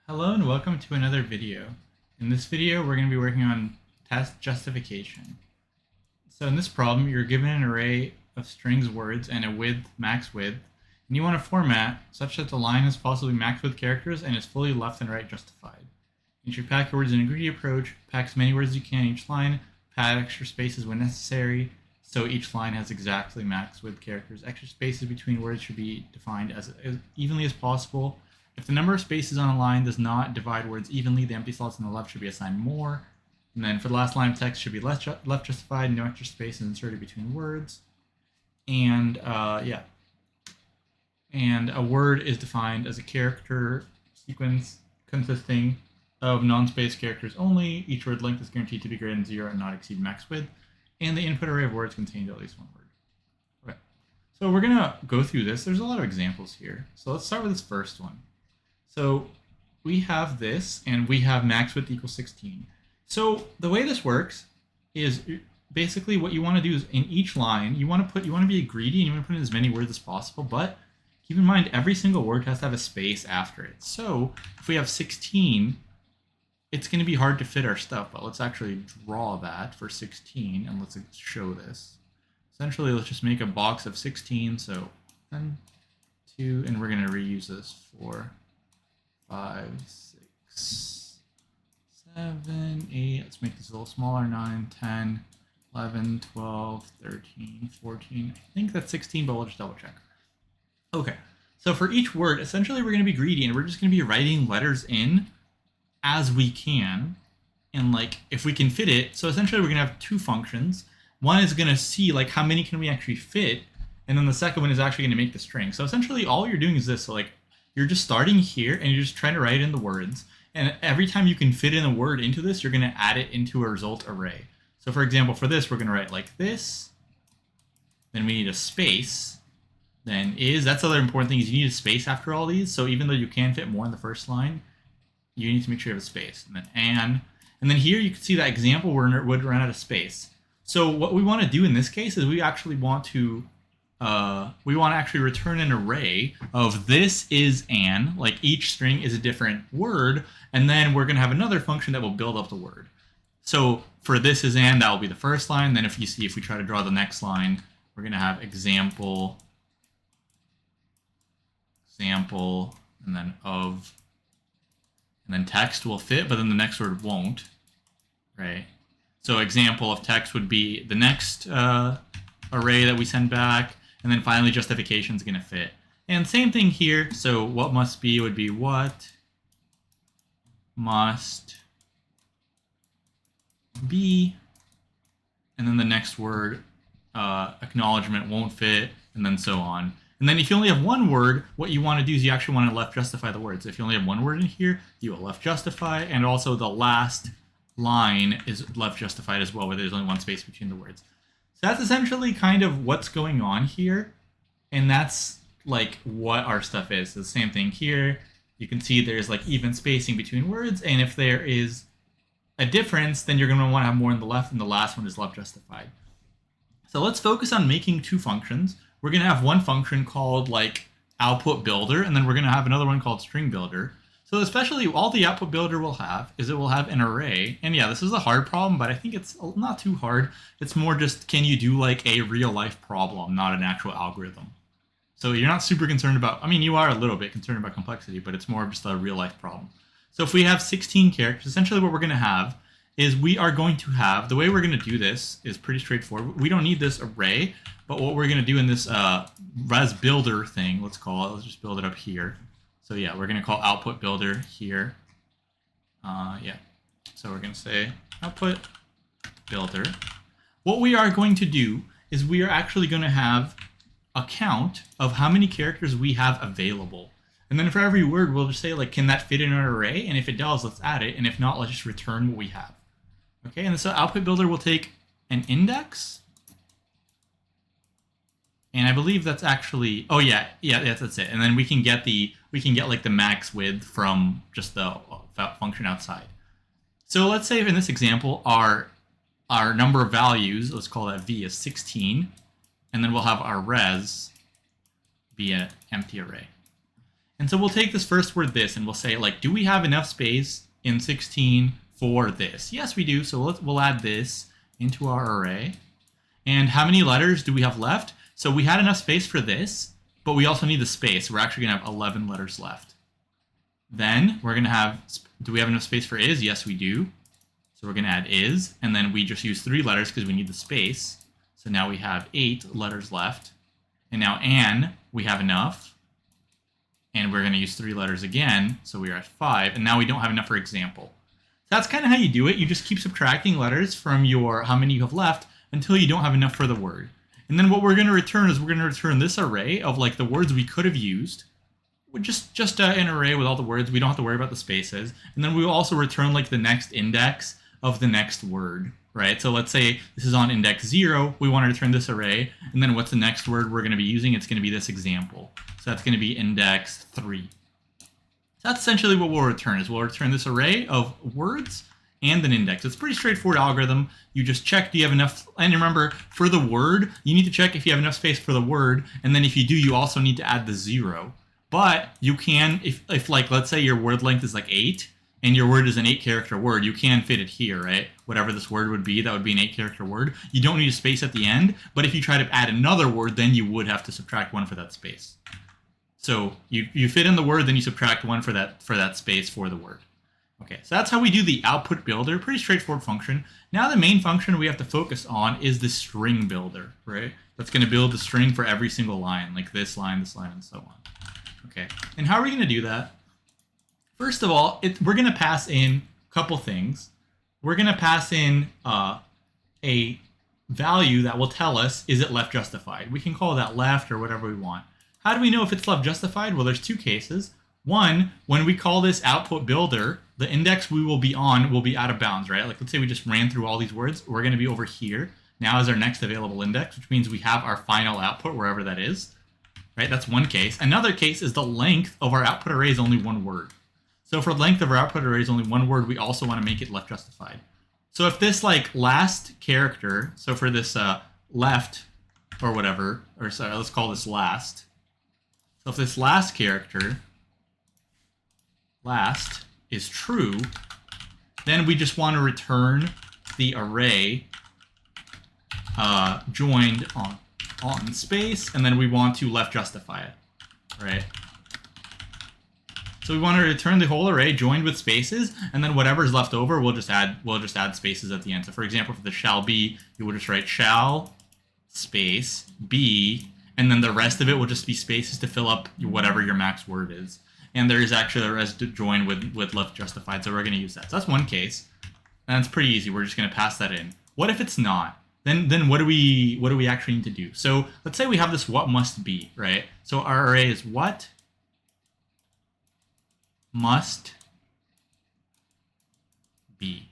Hello and welcome to another video. In this video, we're going to be working on test justification. So in this problem, you're given an array of strings words and a width, max width, and you want a format such that the line is possibly maxed with characters and is fully left and right justified. You should pack your words in a greedy approach, pack as many words as you can in each line, pad extra spaces when necessary, so each line has exactly max width characters. Extra spaces between words should be defined as evenly as possible. If the number of spaces on a line does not divide words evenly, the empty slots on the left should be assigned more. And then for the last line of text should be left justified, no extra spaces inserted between words. And and a word is defined as a character sequence consisting of non-space characters only. Each word length is guaranteed to be greater than 0 and not exceed max width. And the input array of words contains at least one word. Okay, so we're gonna go through this. There's a lot of examples here. So let's start with this first one. So we have this, and we have max width equals 16. So the way this works is basically what you want to do is in each line, you want to be greedy and you want to put in as many words as possible, but keep in mind every single word has to have a space after it. So if we have 16, it's going to be hard to fit our stuff, but let's actually draw that for 16 and let's show this. Essentially, let's just make a box of 16. So 1, 2, and we're going to reuse this for 5, 6, 7, 8. Let's make this a little smaller. 9, 10, 11, 12, 13, 14. I think that's 16, but we'll just double check. Okay, so for each word, essentially we're going to be greedy and we're just going to be writing letters in as we can. And like if we can fit it, so essentially we're going to have two functions. One is going to see like how many can we actually fit, and then the second one is actually going to make the string. So essentially all you're doing is this. So like you're just starting here and you're just trying to write in the words. And every time you can fit in a word into this, you're going to add it into a result array. So for example, for this, we're going to write like this. Then we need a space. Then that's the other important thing is you need a space after all these. So even though you can fit more in the first line, you need to make sure you have a space. And then and then here you can see that example word would run out of space. So what we want to do in this case is we actually want to actually return an array of this is an, like each string is a different word, and then we're going to have another function that will build up the word. So for this is an, that will be the first line. Then if we try to draw the next line, we're going to have example, and then of, and then text will fit, but then the next word won't, right? So example of text would be the next array that we send back. And then finally, justification is going to fit. And same thing here. So what must be would be what must be. And then the next word, acknowledgement won't fit, and then so on. And then if you only have one word, what you want to do is you actually want to left justify the words. If you only have one word in here, you will left justify. And also the last line is left justified as well, where there's only one space between the words. So that's essentially kind of what's going on here. And that's like what our stuff is. So the same thing here. You can see there's like even spacing between words. And if there is a difference, then you're going to want to have more on the left, and the last one is left justified. So let's focus on making two functions. We're going to have one function called like output builder, and then we're going to have another one called string builder. So especially all the output builder will have is it will have an array. And yeah, this is a hard problem, but I think it's not too hard. It's more just, can you do like a real life problem, not an actual algorithm? So you're not super concerned about, I mean, you are a little bit concerned about complexity, but it's more just a real life problem. So if we have 16 characters, essentially what we're going to have is we are going to have, the way we're going to do this is pretty straightforward. We don't need this array, but what we're going to do in this res builder thing, let's just build it up here. So yeah, we're going to call output builder here. So we're going to say output builder. What we are going to do is we are actually going to have a count of how many characters we have available. And then for every word, we'll just say like, can that fit in our array? And if it does, let's add it. And if not, let's just return what we have. Okay, and so output builder will take an index. And I believe that's actually, oh yeah, that's it. And then we can get like the max width from just the function outside. So let's say in this example, our number of values, let's call that v, is 16. And then we'll have our res be an empty array. And so we'll take this first word this and we'll say like, do we have enough space in 16 for this? Yes, we do. So we'll add this into our array. And how many letters do we have left? So we had enough space for this, but we also need the space. We're actually going to have 11 letters left. Then we're going to have, do we have enough space for is? Yes, we do. So we're going to add is, and then we just use 3 letters because we need the space. So now we have 8 letters left. And now an, we have enough. And we're going to use 3 letters again, so we are at 5. And now we don't have enough for example. That's kind of how you do it. You just keep subtracting letters from your how many you have left until you don't have enough for the word. And then what we're going to return is we're going to return this array of like the words we could have used. Just an array with all the words. We don't have to worry about the spaces. And then we will also return like the next index of the next word, right? So let's say this is on index 0. We want to return this array. And then what's the next word we're going to be using? It's going to be this example. So that's going to be index 3. So that's essentially what we'll return. Is we'll return this array of words and an index. It's a pretty straightforward algorithm. You just check, do you have enough? And remember, for the word, you need to check if you have enough space for the word. And then if you do, you also need to add the 0. But you can, if like, let's say your word length is like 8, and your word is an 8-character word, you can fit it here, right? Whatever this word would be, that would be an 8-character word. You don't need a space at the end, but if you try to add another word, then you would have to subtract 1 for that space. So you fit in the word, then you subtract 1 for that space for the word. Okay, so that's how we do the output builder. Pretty straightforward function. Now the main function we have to focus on is the string builder, right? That's going to build the string for every single line, like this line, and so on. Okay, and how are we going to do that? First of all, we're going to pass in a couple things. We're going to pass in a value that will tell us, is it left justified? We can call that left or whatever we want. How do we know if it's left justified? Well, there's 2 cases. One, when we call this output builder, the index we will be on will be out of bounds, right? Like let's say we just ran through all these words. We're going to be over here now as our next available index, which means we have our final output wherever that is, right? That's one case. Another case is the length of our output array is only 1 word. So for length of our output array is only 1 word, we also want to make it left justified. So if this like last character, so for this left or whatever, or sorry, let's call this last. So if this last character, last, is true, then we just want to return the array joined on space, and then we want to left justify it, right? So we want to return the whole array joined with spaces, and then whatever's left over, we'll just add spaces at the end. So for example, for the shall be, you would just write shall space be, and then the rest of it will just be spaces to fill up whatever your max word is. And there is actually a res join with left justified, so we're going to use that. So that's one case, and it's pretty easy. We're just going to pass that in. What if it's not? Then what do we actually need to do? So let's say we have this what must be, right? So our array is what must be.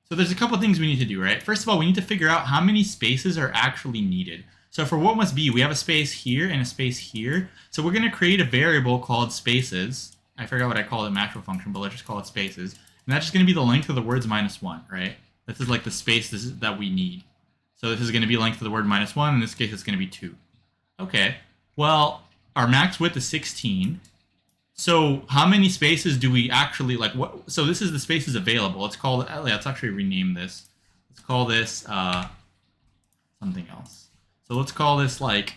So there's a couple things we need to do, right? First of all, we need to figure out how many spaces are actually needed. So for what must be, we have a space here and a space here. So we're going to create a variable called spaces. I forgot what I called it, macro function, but let's just call it spaces. And that's just going to be the length of the words -1, right? This is like the space that we need. So this is going to be length of the word -1. In this case, it's going to be 2. Okay. Well, our max width is 16. So how many spaces do we actually like? What? So this is the spaces available. Let's actually rename this. Let's call this something else. So let's call this like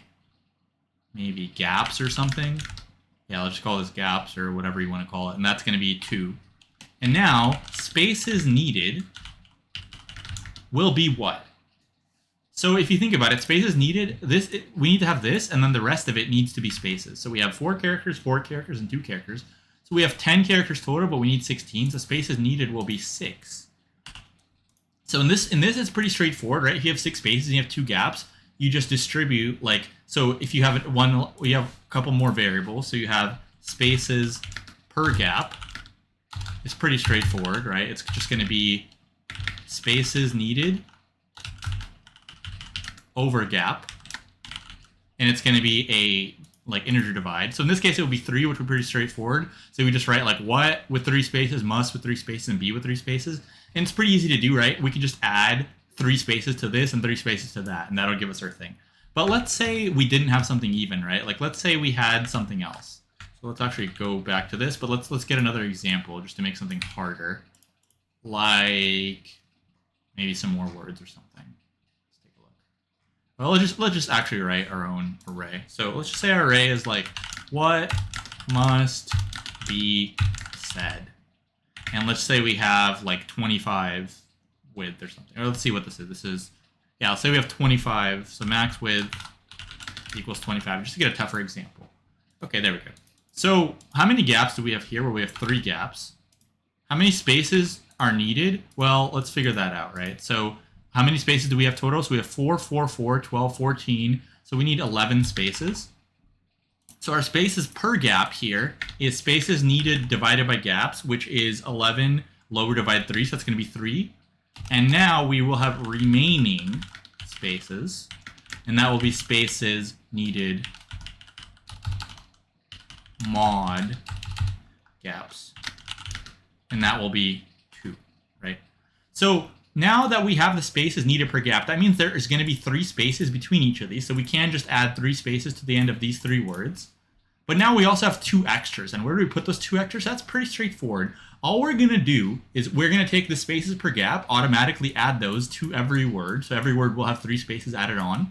maybe gaps or something. Yeah, let's just call this gaps or whatever you want to call it. And that's going to be 2. And now spaces needed will be what? So if you think about it, spaces needed, we need to have this, and then the rest of it needs to be spaces. So we have 4 characters, and 2 characters. So we have 10 characters total, but we need 16. So spaces needed will be 6. So in this it's pretty straightforward, right? If you have 6 spaces and you have 2 gaps, you just distribute like, so if you have we have a couple more variables. So you have spaces per gap. It's pretty straightforward, right? It's just going to be spaces needed over gap, and it's going to be a like integer divide. So in this case, it would be 3, which would be pretty straightforward. So we just write like what with 3 spaces, must with 3 spaces, and be with 3 spaces. And it's pretty easy to do, right? We can just add 3 spaces to this and 3 spaces to that, and that'll give us our thing. But let's say we didn't have something even, right? Like let's say we had something else. So let's actually go back to this, but let's get another example just to make something harder, like maybe some more words or something. Let's take a look. Well, let's just actually write our own array. So let's just say our array is like what must be said, and let's say we have like 25 width or something. Or let's see what this is. This is, yeah, let's say we have 25. So max width equals 25. Just to get a tougher example. Okay, there we go. So how many gaps do we have here? Well, we have 3 gaps. How many spaces are needed? Well, let's figure that out, right? So how many spaces do we have total? So we have 4, 4, 4, 12, 14. So we need 11 spaces. So our spaces per gap here is spaces needed divided by gaps, which is 11 lower divided 3. So that's going to be 3. And now we will have remaining spaces, and that will be spaces needed mod gaps, and that will be 2, right? So now that we have the spaces needed per gap, that means there is going to be 3 spaces between each of these, so we can just add 3 spaces to the end of these 3 words. But now we also have 2 extras, and where do we put those 2 extras? That's pretty straightforward. All we're going to do is we're going to take the spaces per gap, automatically add those to every word, so every word will have 3 spaces added on.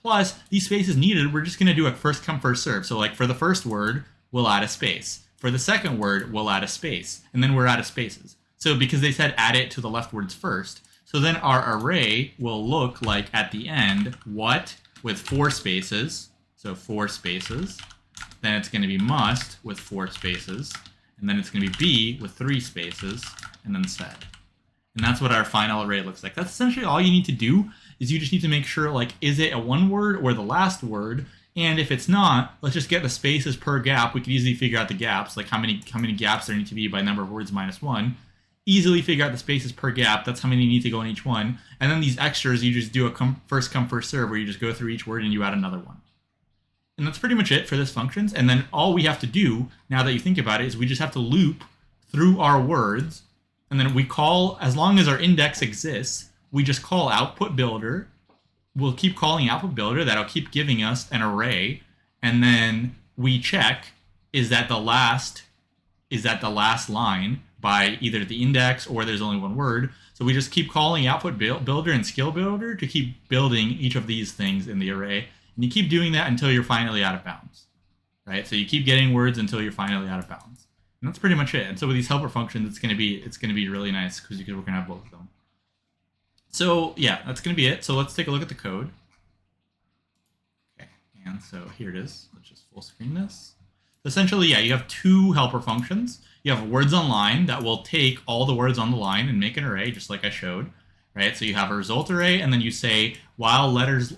Plus, these spaces needed, we're just going to do a first come, first serve. So like for the first word, we'll add a space. For the second word, we'll add a space. And then we're out of spaces. So because they said add it to the left words first, so then our array will look like at the end, what with 4 spaces. So 4 spaces. Then it's going to be must with 4 spaces. And then it's going to be be with 3 spaces. And then said. And that's what our final array looks like. That's essentially all you need to do, is you just need to make sure, like, is it a one word or the last word? And if it's not, let's just get the spaces per gap. We could easily figure out the gaps, like how many gaps there need to be by number of words minus 1. Easily figure out the spaces per gap. That's how many need to go in each one. And then these extras, you just do a first come, first serve, where you just go through each word and you add another one. And that's pretty much it for this functions. And then all we have to do, now that you think about it, is we just have to loop through our words. And then we call, as long as our index exists, we just call output builder. We'll keep calling output builder. That'll keep giving us an array. And then we check, is that the last line by either the index or there's only one word. So we just keep calling output builder and skill builder to keep building each of these things in the array. And you keep doing that until you're finally out of bounds, right? So you keep getting words until you're finally out of bounds. And that's pretty much it. And so with these helper functions, it's going to be really nice because we're going to have both of them. So yeah, that's going to be it. So let's take a look at the code. Okay, and so here it is. Let's just full screen this. Essentially, yeah, you have 2 helper functions. You have words on line that will take all the words on the line and make an array, just like I showed, right? So you have a result array, and then you say while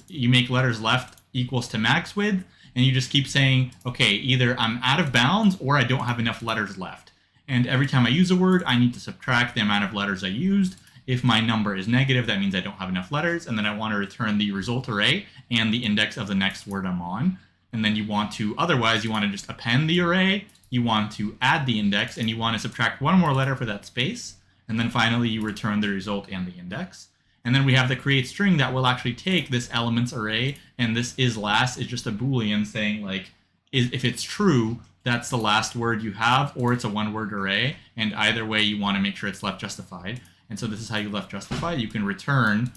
you make letters left equals to max width, and you just keep saying, okay, either I'm out of bounds or I don't have enough letters left. And every time I use a word, I need to subtract the amount of letters I used. If my number is negative, that means I don't have enough letters, and then I want to return the result array and the index of the next word I'm on. And then you want to just append the array, you want to add the index, and you want to subtract one more letter for that space. And then finally, you return the result and the index. And then we have the create string that will actually take this elements array, and this is last is just a Boolean saying, like, if it's true, that's the last word you have, or it's a one-word array. And either way, you want to make sure it's left justified. And so this is how you left justify. You can return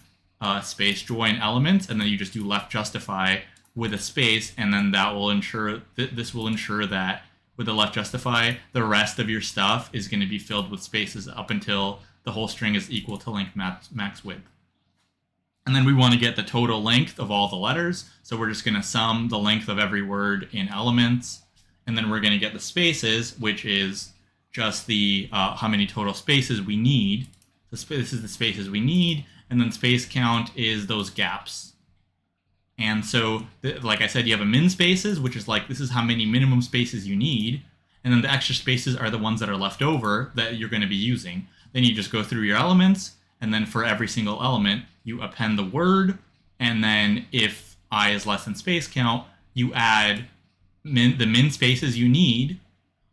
space join elements, and then you just do left justify with a space, and then that will ensure this will ensure that with the left justify, the rest of your stuff is going to be filled with spaces up until the whole string is equal to length max width. And then we want to get the total length of all the letters, so we're just going to sum the length of every word in elements, and then we're going to get the spaces, which is just the how many total spaces we need. This is the spaces we need, and then space count is those gaps. And so, like I said, you have a min spaces, which is like, this is how many minimum spaces you need, and then the extra spaces are the ones that are left over that you're going to be using. Then you just go through your elements, and then for every single element, you append the word, and then if I is less than space count, you add the min spaces you need,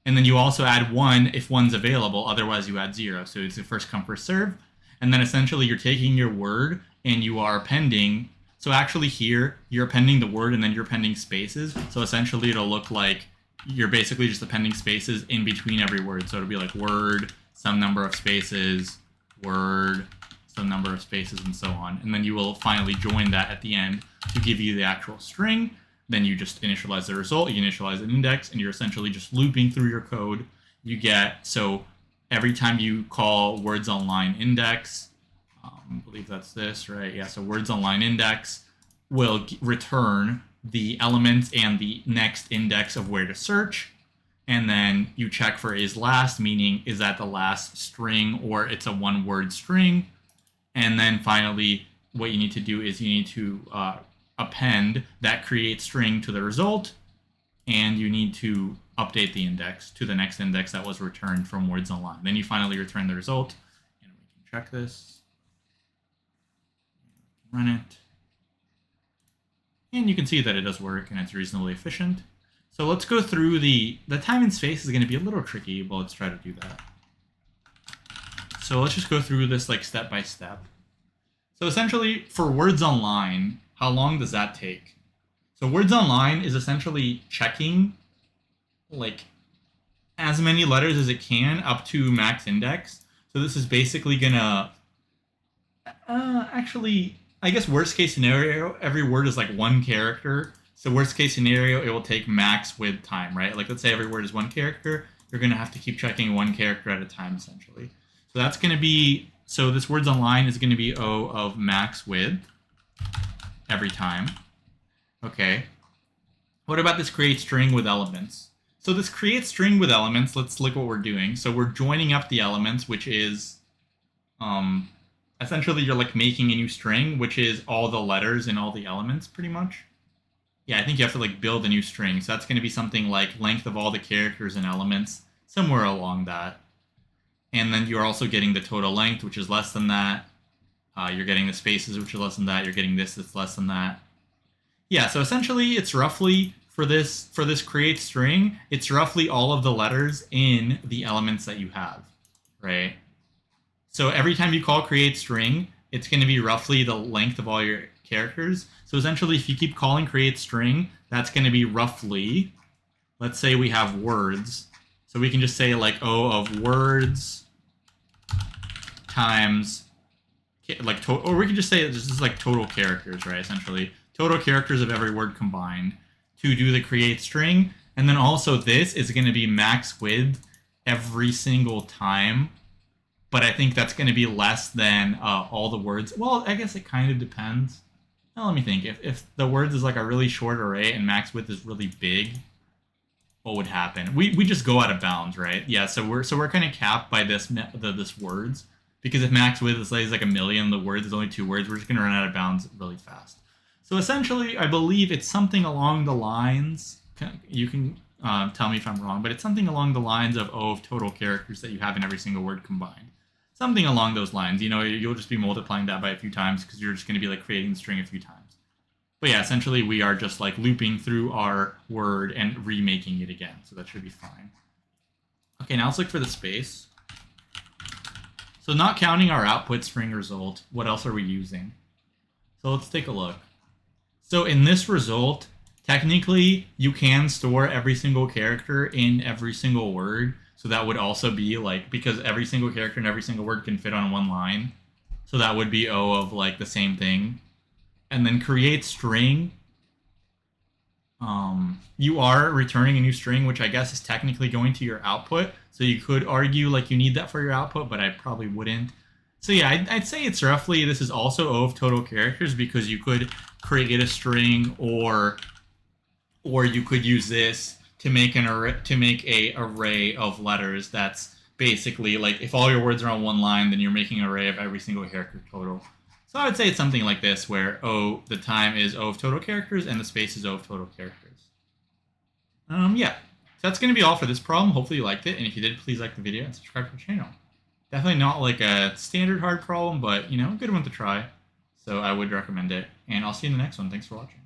and then you also add 1 if 1's available, otherwise you add 0. So it's a first come, first serve. And then essentially you're taking your word and you are appending. So actually here, you're appending the word and then you're appending spaces. So essentially it'll look like you're basically just appending spaces in between every word. So it'll be like word, some number of spaces, word, some number of spaces, and so on. And then you will finally join that at the end to give you the actual string. Then you just initialize the result, you initialize an index, and you're essentially just looping through your code. You get, so every time you call words on line index, I believe that's this, right? Yeah, so words on line index will return the elements and the next index of where to search. And then you check for is last, meaning is that the last string or it's a one-word string. And then finally, what you need to do is you need to append that create string to the result, and you need to update the index to the next index that was returned from words on line. Then you finally return the result, and we can check this, run it, and you can see that it does work and it's reasonably efficient. So let's go through the time and space is going to be a little tricky, but let's try to do that. So let's just go through this like step by step. So essentially for words on line, how long does that take? So words on line is essentially checking like as many letters as it can up to max index. So this is basically gonna, actually, I guess worst case scenario, every word is like one character. So worst case scenario, it will take max width time, right? Like let's say every word is one character, you're gonna have to keep checking one character at a time essentially. So that's gonna be, so this words on line is gonna be O of max width every time. Okay. What about this create string with elements? So this create string with elements, let's look what we're doing. So we're joining up the elements, which is essentially you're like making a new string, which is all the letters and all the elements pretty much. Yeah, I think you have to like build a new string. So that's going to be something like length of all the characters and elements, somewhere along that. And then you're also getting the total length, which is less than that. You're getting the spaces, which are less than that. You're getting this that's less than that. Yeah, so essentially it's roughly, for this create string, it's roughly all of the letters in the elements that you have, right? So every time you call create string, it's going to be roughly the length of all your characters. So essentially, if you keep calling create string, that's going to be roughly, let's say we have words. So we can just say like O of words times, like, or we can just say this is like total characters, right? Essentially, total characters of every word combined to do the create string. And then also this is going to be max width every single time. But I think that's going to be less than all the words. Well, I guess it kind of depends. Now, let me think. If the words is like a really short array and max width is really big, what would happen? We just go out of bounds, right? Yeah. So we're kind of capped by this words, because if max width is like a million, the words is only 2 words. We're just going to run out of bounds really fast. So essentially, I believe it's something along the lines. You can tell me if I'm wrong, but it's something along the lines of O of total characters that you have in every single word combined. Something along those lines. You know, you'll just be multiplying that by a few times because you're just going to be like creating the string a few times. But yeah, essentially we are just like looping through our word and remaking it again. So that should be fine. Okay, now let's look for the space. So not counting our output string result, what else are we using? So let's take a look. So in this result, technically you can store every single character in every single word. So that would also be like, because every single character and every single word can fit on one line. So that would be O of like the same thing. And then create string. You are returning a new string, which I guess is technically going to your output. So you could argue like you need that for your output, but I probably wouldn't. So yeah, I'd say it's roughly, this is also O of total characters, because you could create a string or you could use this to make an array, to make a array of letters. That's basically like if all your words are on one line, then you're making an array of every single character total. So I would say it's something like this, where O, the time is O of total characters and the space is O of total characters. Yeah, so that's going to be all for this problem. Hopefully you liked it, and if you did, please like the video and subscribe to the channel. Definitely not like a standard hard problem, but you know, a good one to try. So I would recommend it, and I'll see you in the next one. Thanks for watching.